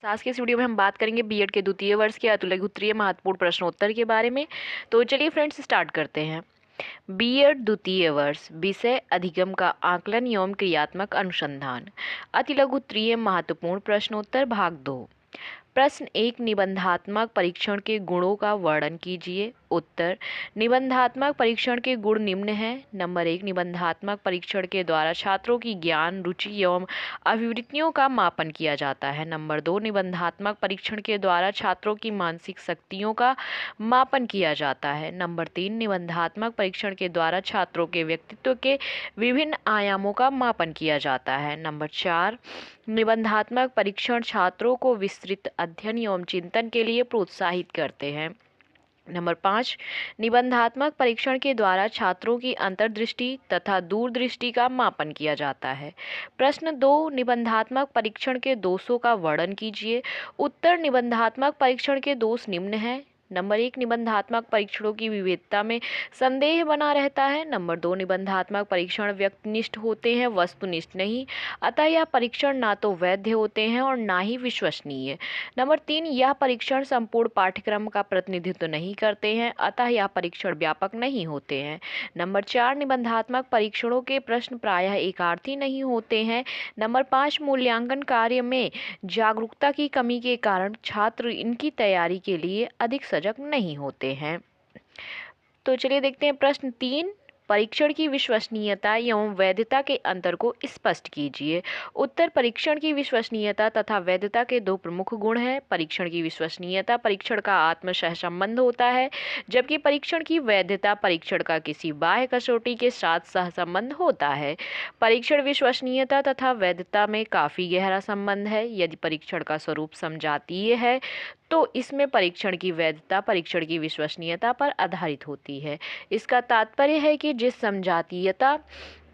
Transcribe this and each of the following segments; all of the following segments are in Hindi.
आज के इस वीडियो में हम बात करेंगे बीएड के द्वितीय वर्ष के अतिलघुत्तरीय महत्वपूर्ण प्रश्नोत्तर के बारे में। तो चलिए फ्रेंड्स स्टार्ट करते हैं। बीएड द्वितीय वर्ष, विषय अधिगम का आकलन एवं क्रियात्मक अनुसंधान। अतिलघुत्तरीय महत्वपूर्ण प्रश्नोत्तर भाग 2। प्रश्न 1, निबंधात्मक परीक्षण के गुणों का वर्णन कीजिए। उत्तर, निबंधात्मक परीक्षण के गुण निम्न हैं। नंबर 1, निबंधात्मक परीक्षण के द्वारा छात्रों की ज्ञान, रुचि एवं अभिवृत्तियों का मापन किया जाता है। नंबर 2, निबंधात्मक परीक्षण के द्वारा छात्रों की मानसिक शक्तियों का मापन किया जाता है। नंबर 3, निबंधात्मक परीक्षण के द्वारा छात्रों के व्यक्तित्व के विभिन्न आयामों का मापन किया जाता है। नंबर 4, निबंधात्मक परीक्षण छात्रों को विस्तृत अध्ययन एवं चिंतन के लिए प्रोत्साहित करते हैं। नंबर 5, निबंधात्मक परीक्षण के द्वारा छात्रों की अंतर्दृष्टि तथा दूरदृष्टि का मापन किया जाता है। प्रश्न 2, निबंधात्मक परीक्षण के दोषों का वर्णन कीजिए। उत्तर, निबंधात्मक परीक्षण के दोष निम्न हैं। नंबर 1, निबंधात्मक परीक्षणों की विविधता में संदेह बना रहता है। नंबर 2, निबंधात्मक परीक्षण व्यक्तिनिष्ठ होते हैं, वस्तुनिष्ठ नहीं, अतः यह परीक्षण ना तो वैध होते हैं और ना ही विश्वसनीय। नंबर 3, यह परीक्षण संपूर्ण पाठ्यक्रम का प्रतिनिधित्व नहीं करते हैं, अतः यह परीक्षण व्यापक नहीं होते हैं। नंबर 4, निबंधात्मक परीक्षणों के प्रश्न प्रायः एकार्थी नहीं होते हैं। नंबर 5, मूल्यांकन कार्य में जागरूकता की कमी के कारण छात्र इनकी तैयारी के लिए अधिक सजग नहीं होते हैं। तो चलिए देखते हैं प्रश्न 3, परीक्षण की विश्वसनीयता एवं वैधता के अंतर को स्पष्ट कीजिए। उत्तर, परीक्षण की विश्वसनीयता तथा वैधता के दो प्रमुख गुण हैं। परीक्षण की विश्वसनीयता परीक्षण का आत्म सहसंबंध होता है, जबकि परीक्षण की वैधता परीक्षण का किसी बाह्य कसौटी के साथ सहसंबंध होता है। परीक्षण विश्वसनीयता तथा वैधता में काफी गहरा संबंध है। यदि परीक्षण का स्वरूप समझातीय है तो इसमें परीक्षण की वैधता परीक्षण की विश्वसनीयता पर आधारित होती है। इसका तात्पर्य है कि जिस समझातीयता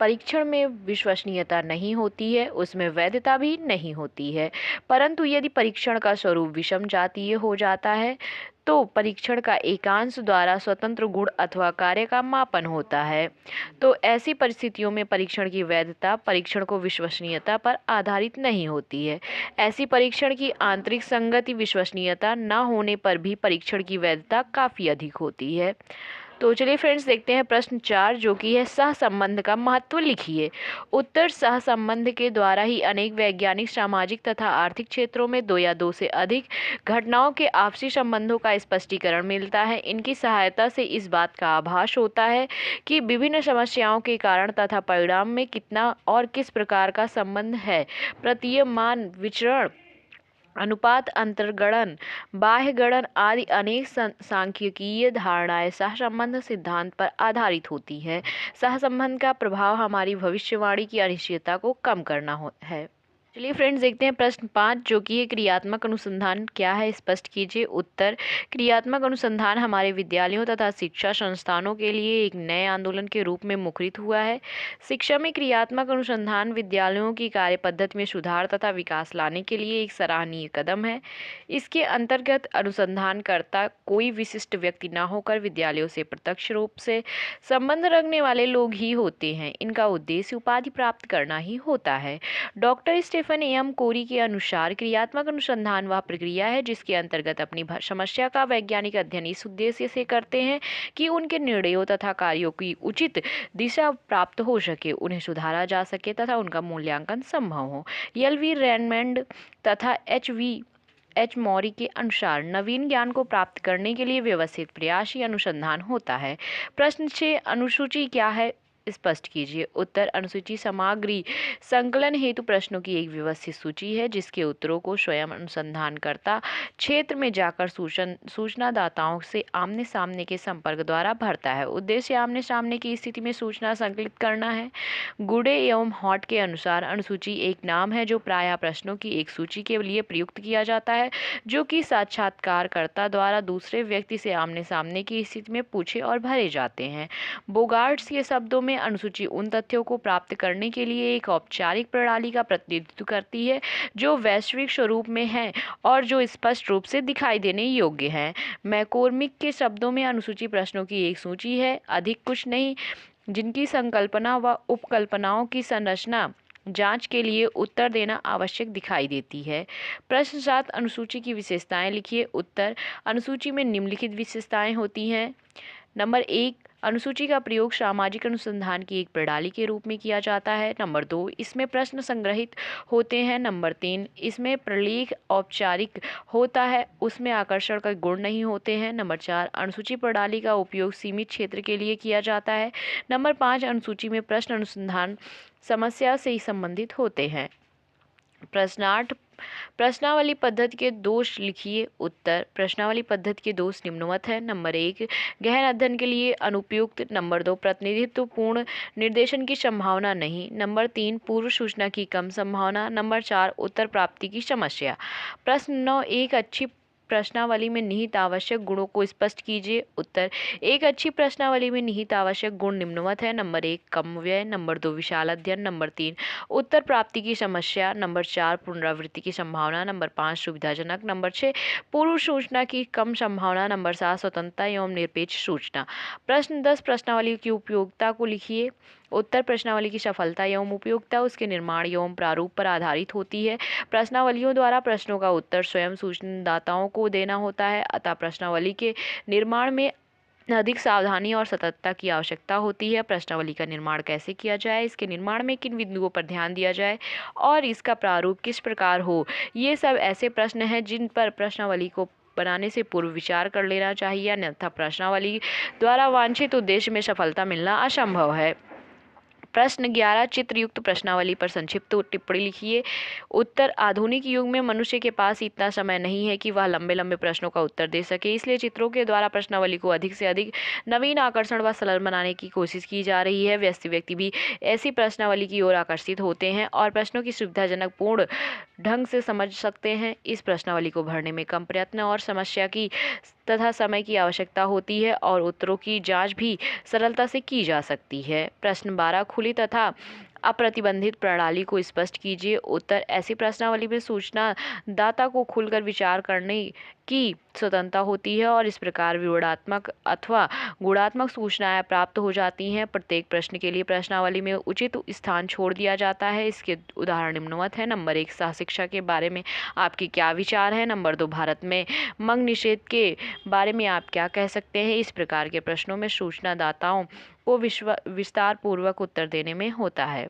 परीक्षण में विश्वसनीयता नहीं होती है उसमें वैधता भी नहीं होती है। परंतु यदि परीक्षण का स्वरूप विषम जातीय हो जाता है तो परीक्षण का एकांश द्वारा स्वतंत्र गुण अथवा कार्य का मापन होता है। तो ऐसी परिस्थितियों में परीक्षण की वैधता परीक्षण को विश्वसनीयता पर आधारित नहीं होती है। ऐसी परीक्षण की आंतरिक संगति विश्वसनीयता न होने पर भी परीक्षण की वैधता काफ़ी अधिक होती है। तो चलिए फ्रेंड्स देखते हैं प्रश्न 4, जो कि है सहसंबंध का महत्व लिखिए। उत्तर, सहसंबंध के द्वारा ही अनेक वैज्ञानिक, सामाजिक तथा आर्थिक क्षेत्रों में दो या दो से अधिक घटनाओं के आपसी संबंधों का स्पष्टीकरण मिलता है। इनकी सहायता से इस बात का आभास होता है कि विभिन्न समस्याओं के कारण तथा परिणाम में कितना और किस प्रकार का संबंध है। प्रतीयमान विचरण, अनुपात, अंतर्गणन, बाह्यगणन आदि अनेक सांख्यिकीय धारणाएं सहसंबंध सिद्धांत पर आधारित होती हैं। सहसंबंध का प्रभाव हमारी भविष्यवाणी की अनिश्चितता को कम करना है। चलिए फ्रेंड्स देखते हैं प्रश्न 5, जो कि है क्रियात्मक अनुसंधान क्या है, स्पष्ट कीजिए। उत्तर, क्रियात्मक अनुसंधान हमारे विद्यालयों तथा शिक्षा संस्थानों के लिए एक नए आंदोलन के रूप में मुखरित हुआ है। शिक्षा में क्रियात्मक अनुसंधान विद्यालयों की कार्य पद्धति में सुधार तथा विकास लाने के लिए एक सराहनीय कदम है। इसके अंतर्गत अनुसंधानकर्ता कोई विशिष्ट व्यक्ति न होकर विद्यालयों से प्रत्यक्ष रूप से संबंध रखने वाले लोग ही होते हैं। इनका उद्देश्य उपाधि प्राप्त करना ही होता है। डॉक्टर स्टेफन एम कोरी के अनुसार क्रियात्मक अनुसंधान वह प्रक्रिया है जिसके अंतर्गत अपनी समस्या का वैज्ञानिक अध्ययन इस उद्देश्य से करते हैं कि उनके निर्णयों तथा कार्यों की उचित दिशा प्राप्त हो सके, उन्हें सुधारा जा सके तथा उनका मूल्यांकन संभव हो। एल.वी. रेनमेंड तथा एच मौरी के अनुसार नवीन ज्ञान को प्राप्त करने के लिए व्यवस्थित प्रयास ही अनुसंधान होता है। प्रश्न 6, अनुसूची क्या है, स्पष्ट कीजिए। उत्तर, अनुसूची सामग्री संकलन हेतु प्रश्नों की एक व्यवस्थित सूची है जिसके उत्तरों को स्वयं अनुसंधानकर्ता क्षेत्र में जाकर सूचनादाताओं से आमने सामने के संपर्क द्वारा भरता है। उद्देश्य आमने सामने की स्थिति में सूचना संकलित करना है। गुडे एवं हॉट के अनुसार अनुसूची एक नाम है जो प्रायः प्रश्नों की एक सूची के लिए प्रयुक्त किया जाता है जो कि साक्षात्कारकर्ता द्वारा दूसरे व्यक्ति से आमने सामने की स्थिति में पूछे और भरे जाते हैं। बोगार्ट्स के शब्दों में अनुसूची उन तथ्यों को प्राप्त करने के लिए एक औपचारिक प्रणाली का प्रतिनिधित्व करती है जो वैश्विक स्वरूप में है और जो स्पष्ट रूप से दिखाई देने योग्य है। मैकोर्मिक के शब्दों में अनुसूची प्रश्नों की एक सूची है, अधिक कुछ नहीं, जिनकी संकल्पना व उपकल्पनाओं की संरचना जांच के लिए उत्तर देना आवश्यक दिखाई देती है। प्रश्न 7, अनुसूची की विशेषताएं लिखिए। उत्तर, अनुसूची में निम्नलिखित विशेषताएं होती हैं। नंबर 1, अनुसूची का प्रयोग सामाजिक अनुसंधान की एक प्रणाली के रूप में किया जाता है। नंबर 2, इसमें प्रश्न संग्रहित होते हैं। नंबर 3, इसमें प्रलेख औपचारिक होता है, उसमें आकर्षण का गुण नहीं होते हैं। नंबर 4, अनुसूची प्रणाली का उपयोग सीमित क्षेत्र के लिए किया जाता है। नंबर 5, अनुसूची में प्रश्न अनुसंधान समस्या से ही संबंधित होते हैं। प्रश्न 8, प्रश्नावली पद्धति के दोष लिखिए। उत्तर, प्रश्नावली पद्धति के दोष निम्नवत है। नंबर 1, गहन अध्ययन के लिए अनुपयुक्त। नंबर 2, प्रतिनिधित्वपूर्ण निर्देशन की संभावना नहीं। नंबर 3, पूर्व सूचना की कम संभावना। नंबर 4, उत्तर प्राप्ति की समस्या। प्रश्न 9, एक अच्छी प्रश्नावली में निहित आवश्यक गुणों को स्पष्ट कीजिए। उत्तर, एक अच्छी प्रश्नावली में निहित आवश्यक गुण निम्नवत है। नंबर 1, कम व्यय। नंबर 2, विशाल अध्ययन। नंबर 3, उत्तर प्राप्ति की समस्या। नंबर 4, पुनरावृत्ति की संभावना। नंबर 5, सुविधाजनक। नंबर 6, पूर्व सूचना की कम संभावना। नंबर 7, स्वतंत्रता एवं निरपेक्ष सूचना। प्रश्न 10, प्रश्नावली की उपयोगिता को लिखिए। उत्तर, प्रश्नावली की सफलता एवं उपयोगिता उसके निर्माण एवं प्रारूप पर आधारित होती है। प्रश्नावलियों द्वारा प्रश्नों का उत्तर स्वयं सूचनादाताओं को देना होता है, अतः प्रश्नावली के निर्माण में अधिक सावधानी और सतर्कता की आवश्यकता होती है। प्रश्नावली का निर्माण कैसे किया जाए, इसके निर्माण में किन बिंदुओं पर ध्यान दिया जाए और इसका प्रारूप किस प्रकार हो, ये सब ऐसे प्रश्न हैं जिन पर प्रश्नावली को बनाने से पूर्व विचार कर लेना चाहिए, अन्यथा प्रश्नावली द्वारा वांछित उद्देश्य में सफलता मिलना असंभव है। प्रश्न 11, चित्रयुक्त प्रश्नावली पर संक्षिप्त टिप्पणी लिखिए। उत्तर, आधुनिक युग में मनुष्य के पास इतना समय नहीं है कि वह लंबे लंबे प्रश्नों का उत्तर दे सके, इसलिए चित्रों के द्वारा प्रश्नावली को अधिक से अधिक नवीन, आकर्षण व सरल बनाने की कोशिश की जा रही है। व्यक्ति भी ऐसी प्रश्नावली की ओर आकर्षित होते हैं और प्रश्नों की सुविधाजनक पूर्ण ढंग से समझ सकते हैं। इस प्रश्नावली को भरने में कम प्रयत्न और समस्या की तथा समय की आवश्यकता होती है और उत्तरों की जांच भी सरलता से की जा सकती है। प्रश्न 12, खुली तथा अप्रतिबंधित प्रणाली को स्पष्ट कीजिए। उत्तर, ऐसी प्रश्नावली में सूचना दाता को खुलकर विचार करने की स्वतंत्रता होती है और इस प्रकार विवरणात्मक अथवा गुणात्मक सूचनाएं प्राप्त हो जाती हैं। प्रत्येक प्रश्न के लिए प्रश्नावली में उचित स्थान छोड़ दिया जाता है। इसके उदाहरण निम्नवत है। नंबर 1, सहशिक्षा के बारे में आपके क्या विचार हैं। नंबर 2, भारत में मंग निषेध के बारे में आप क्या कह सकते हैं। इस प्रकार के प्रश्नों में सूचनादाताओं को विस्तार पूर्वक उत्तर देने में होता है।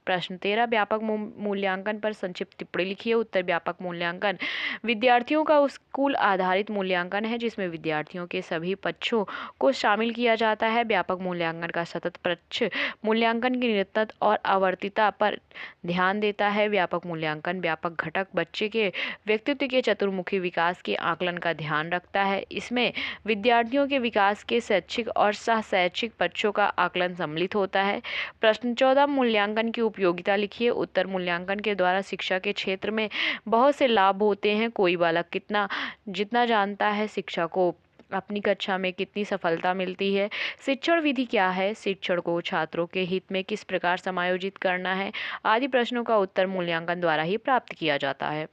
प्रश्न 13, व्यापक मूल्यांकन पर संक्षिप्त टिप्पणी लिखिए। उत्तर, व्यापक मूल्यांकन विद्यार्थियों का स्कूल आधारित मूल्यांकन है जिसमें विद्यार्थियों के सभी पक्षों को शामिल किया जाता है। व्यापक मूल्यांकन का सतत पक्ष मूल्यांकन की निरंतर और आवर्तीता पर ध्यान देता है। व्यापक मूल्यांकन व्यापक घटक बच्चे के व्यक्तित्व के चतुर्मुखी विकास के आकलन का ध्यान रखता है। इसमें विद्यार्थियों के विकास के शैक्षिक और सह शैक्षिक पक्षों का आकलन सम्मिलित होता है। प्रश्न 14, मूल्यांकन की उपयोगिता लिखिए। उत्तर, मूल्यांकन के द्वारा शिक्षा के क्षेत्र में बहुत से लाभ होते हैं। कोई बालक जितना जानता है, शिक्षा को अपनी कक्षा में कितनी सफलता मिलती है, शिक्षण विधि क्या है, शिक्षण को छात्रों के हित में किस प्रकार समायोजित करना है, आदि प्रश्नों का उत्तर मूल्यांकन द्वारा ही प्राप्त किया जाता है।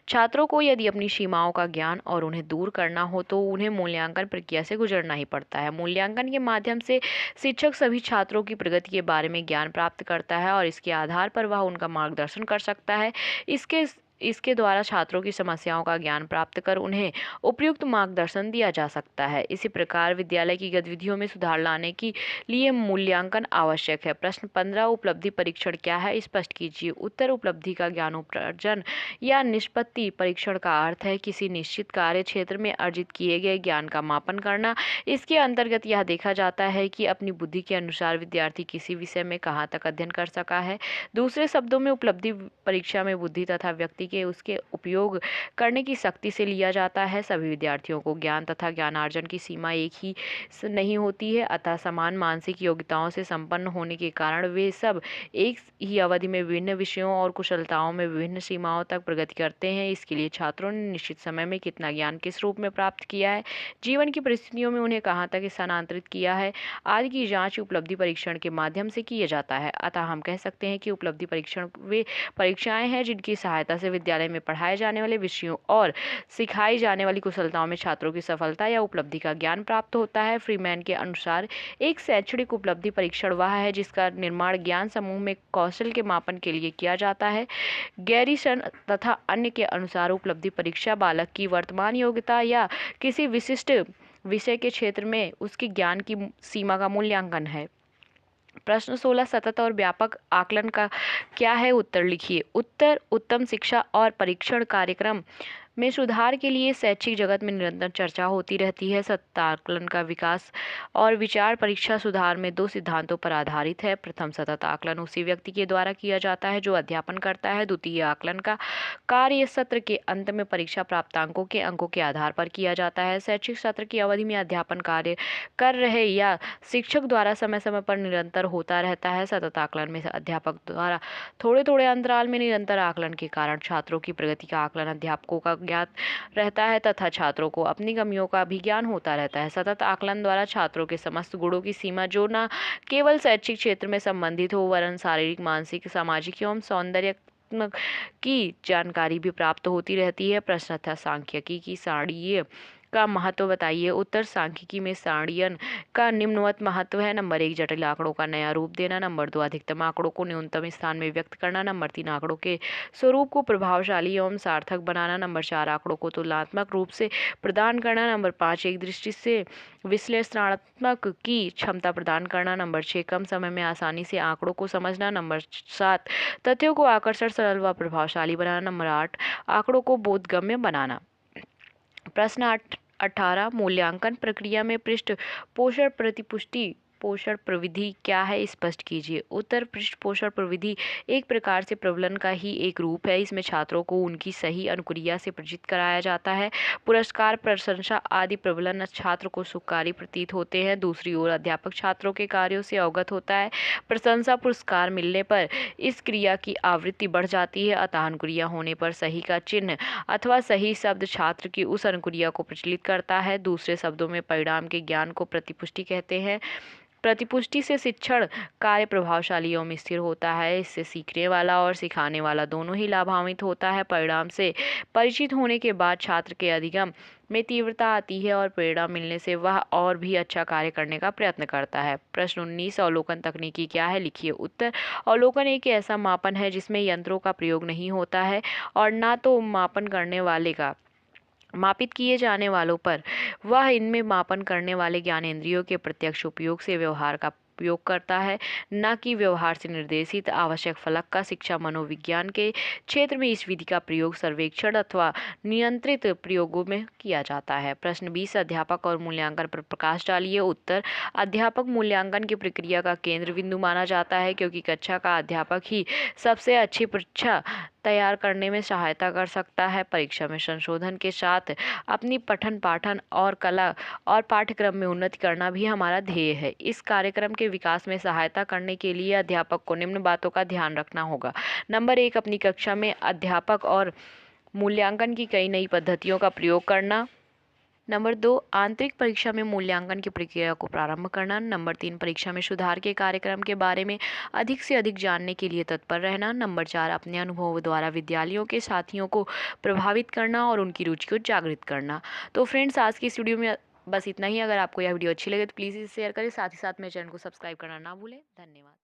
छात्रों को यदि अपनी सीमाओं का ज्ञान और उन्हें दूर करना हो तो उन्हें मूल्यांकन प्रक्रिया से गुजरना ही पड़ता है। मूल्यांकन के माध्यम से शिक्षक सभी छात्रों की प्रगति के बारे में ज्ञान प्राप्त करता है और इसके आधार पर वह उनका मार्गदर्शन कर सकता है। इसके द्वारा छात्रों की समस्याओं का ज्ञान प्राप्त कर उन्हें उपयुक्त मार्गदर्शन दिया जा सकता है। इसी प्रकार विद्यालय की गतिविधियों में सुधार लाने के लिए मूल्यांकन आवश्यक है। प्रश्न 15, उपलब्धि परीक्षण क्या है, स्पष्ट कीजिए। उत्तर, उपलब्धि का ज्ञानोपार्जन या निष्पत्ति परीक्षण का अर्थ है किसी निश्चित कार्य क्षेत्र में अर्जित किए गए ज्ञान का मापन करना। इसके अंतर्गत यह देखा जाता है कि अपनी बुद्धि के अनुसार विद्यार्थी किसी विषय में कहाँ तक अध्ययन कर सका है। दूसरे शब्दों में उपलब्धि परीक्षा में बुद्धि तथा व्यक्ति के उसके उपयोग करने की शक्ति से लिया जाता है। सभी विद्यार्थियों को ज्ञान तथा ज्ञानार्जन की सीमा एक ही नहीं होती है, अतः समान मानसिक योग्यताओं से संपन्न होने के कारण वे सब एक ही अवधि में विभिन्न विषयों और कुशलताओं में विभिन्न सीमाओं तक प्रगति करते हैं। इसके लिए छात्रों ने निश्चित समय में कितना ज्ञान किस रूप में प्राप्त किया है, जीवन की परिस्थितियों में उन्हें कहाँ तक स्थानांतरित किया है, आदि की जांच उपलब्धि परीक्षण के माध्यम से किया जाता है। अतः हम कह सकते हैं कि उपलब्धि परीक्षण वे परीक्षाएं हैं जिनकी सहायता से विद्यालय में पढ़ाए जाने वाले विषयों और सिखाई जाने वाली कुशलताओं में छात्रों की सफलता या उपलब्धि का ज्ञान प्राप्त होता है। फ्रीमैन के अनुसार एक शैक्षणिक उपलब्धि परीक्षण वह है जिसका निर्माण ज्ञान समूह में कौशल के मापन के लिए किया जाता है। गैरिसन तथा अन्य के अनुसार उपलब्धि परीक्षा बालक की वर्तमान योग्यता या किसी विशिष्ट विषय के क्षेत्र में उसके ज्ञान की सीमा का मूल्यांकन है। प्रश्न 16 सतत और व्यापक आकलन का क्या है? उत्तर लिखिए। उत्तर उत्तम शिक्षा और परीक्षण कार्यक्रम में सुधार के लिए शैक्षिक जगत में निरंतर चर्चा होती रहती है। सतत आकलन का विकास और विचार परीक्षा सुधार में 2 सिद्धांतों पर आधारित है। प्रथम, सतत आकलन उसी व्यक्ति के द्वारा किया जाता है जो अध्यापन करता है। द्वितीय, आकलन का कार्य सत्र के अंत में परीक्षा प्राप्तांकों के अंकों के आधार पर किया जाता है। शैक्षिक सत्र की अवधि में अध्यापन कार्य कर रहे या शिक्षक द्वारा समय समय पर निरंतर होता रहता है। सतत आकलन में अध्यापक द्वारा थोड़े थोड़े अंतराल में निरंतर आकलन के कारण छात्रों की प्रगति का आकलन अध्यापकों का ज्ञात रहता है तथा छात्रों को अपनी कमियों का भी ज्ञान होता रहता है। सतत आकलन द्वारा छात्रों के समस्त गुणों की सीमा जो न केवल शैक्षिक क्षेत्र में संबंधित हो वरन शारीरिक, मानसिक, सामाजिक एवं सौंदर्य की जानकारी भी प्राप्त होती रहती है। प्रश्न था सांख्यिकी की सारणीय का महत्व बताइए। उत्तर, सांख्यिकी में सारणीयन का निम्नवत महत्व है। नंबर 1, जटिल आंकड़ों का नया रूप देना। नंबर 2, अधिकतम आंकड़ों को न्यूनतम स्थान में व्यक्त करना। नंबर 3, आंकड़ों के स्वरूप को प्रभावशाली एवं सार्थक बनाना। नंबर 4, आंकड़ों को तुलनात्मक रूप से प्रदान करना। नंबर 5, एक दृष्टि से विश्लेषणात्मक की क्षमता प्रदान करना। नंबर 6, कम समय में आसानी से आंकड़ों को समझना। नंबर 7, तथ्यों को आकर्षक, सरल व प्रभावशाली बनाना। नंबर 8, आंकड़ों को बोधगम्य बनाना। प्रश्न 18, मूल्यांकन प्रक्रिया में पृष्ठ पोषण प्रतिपुष्टि पोषण प्रविधि क्या है? स्पष्ट कीजिए। उत्तर, पृष्ठ पोषण प्रविधि एक प्रकार से प्रबलन का ही एक रूप है। इसमें छात्रों को उनकी सही अनुक्रिया से परिचित कराया जाता है। पुरस्कार, प्रशंसा आदि प्रबलन छात्र को सुखकारी प्रतीत होते हैं। दूसरी ओर अध्यापक छात्रों के कार्यों से अवगत होता है। प्रशंसा पुरस्कार मिलने पर इस क्रिया की आवृत्ति बढ़ जाती है। अतः अनुक्रिया होने पर सही का चिन्ह अथवा सही शब्द छात्र की उस अनुक्रिया को प्रचलित करता है। दूसरे शब्दों में परिणाम के ज्ञान को प्रतिपुष्टि कहते हैं। प्रतिपुष्टि से शिक्षण कार्य प्रभावशाली एवं स्थिर होता है। इससे सीखने वाला और सिखाने वाला दोनों ही लाभान्वित होता है। परिणाम से परिचित होने के बाद छात्र के अधिगम में तीव्रता आती है और परिणाम मिलने से वह और भी अच्छा कार्य करने का प्रयत्न करता है। प्रश्न 19, अवलोकन तकनीकी क्या है? लिखिए। उत्तर, अवलोकन एक ऐसा मापन है जिसमें यंत्रों का प्रयोग नहीं होता है और ना तो मापन करने वाले का मापित किए जाने वालों पर वह इनमें मापन करने वाले ज्ञानेंद्रियों के प्रत्यक्ष उपयोग से व्यवहार का उपयोग करता है, न कि व्यवहार से निर्देशित आवश्यक फलक का। शिक्षा मनोविज्ञान के क्षेत्र में इस विधि का प्रयोग सर्वेक्षण अथवा नियंत्रित प्रयोगों में किया जाता है। प्रश्न 20, अध्यापक और मूल्यांकन पर प्रकाश डालिए। उत्तर, अध्यापक मूल्यांकन की प्रक्रिया का केंद्र बिंदु माना जाता है क्योंकि कक्षा का अध्यापक ही सबसे अच्छी परीक्षा तैयार करने में सहायता कर सकता है। परीक्षा में संशोधन के साथ अपनी पठन पाठन और कला और पाठ्यक्रम में उन्नति करना भी हमारा ध्येय है। इस कार्यक्रम के विकास में सहायता करने के लिए अध्यापक को निम्न बातों का ध्यान रखना होगा। नंबर 1, अपनी कक्षा में अध्यापक और मूल्यांकन की कई नई पद्धतियों का प्रयोग करना। नंबर 2, आंतरिक परीक्षा में मूल्यांकन की प्रक्रिया को प्रारंभ करना। नंबर 3, परीक्षा में सुधार के कार्यक्रम के बारे में अधिक से अधिक जानने के लिए तत्पर रहना। नंबर 4, अपने अनुभवों द्वारा विद्यालयों के साथियों को प्रभावित करना और उनकी रुचि को जागृत करना। तो फ्रेंड्स, आज की इस वीडियो में बस इतना ही। अगर आपको यह वीडियो अच्छी लगे तो प्लीज़ इसे शेयर करें, साथ ही साथ मेरे चैनल को सब्सक्राइब करना ना भूलें। धन्यवाद।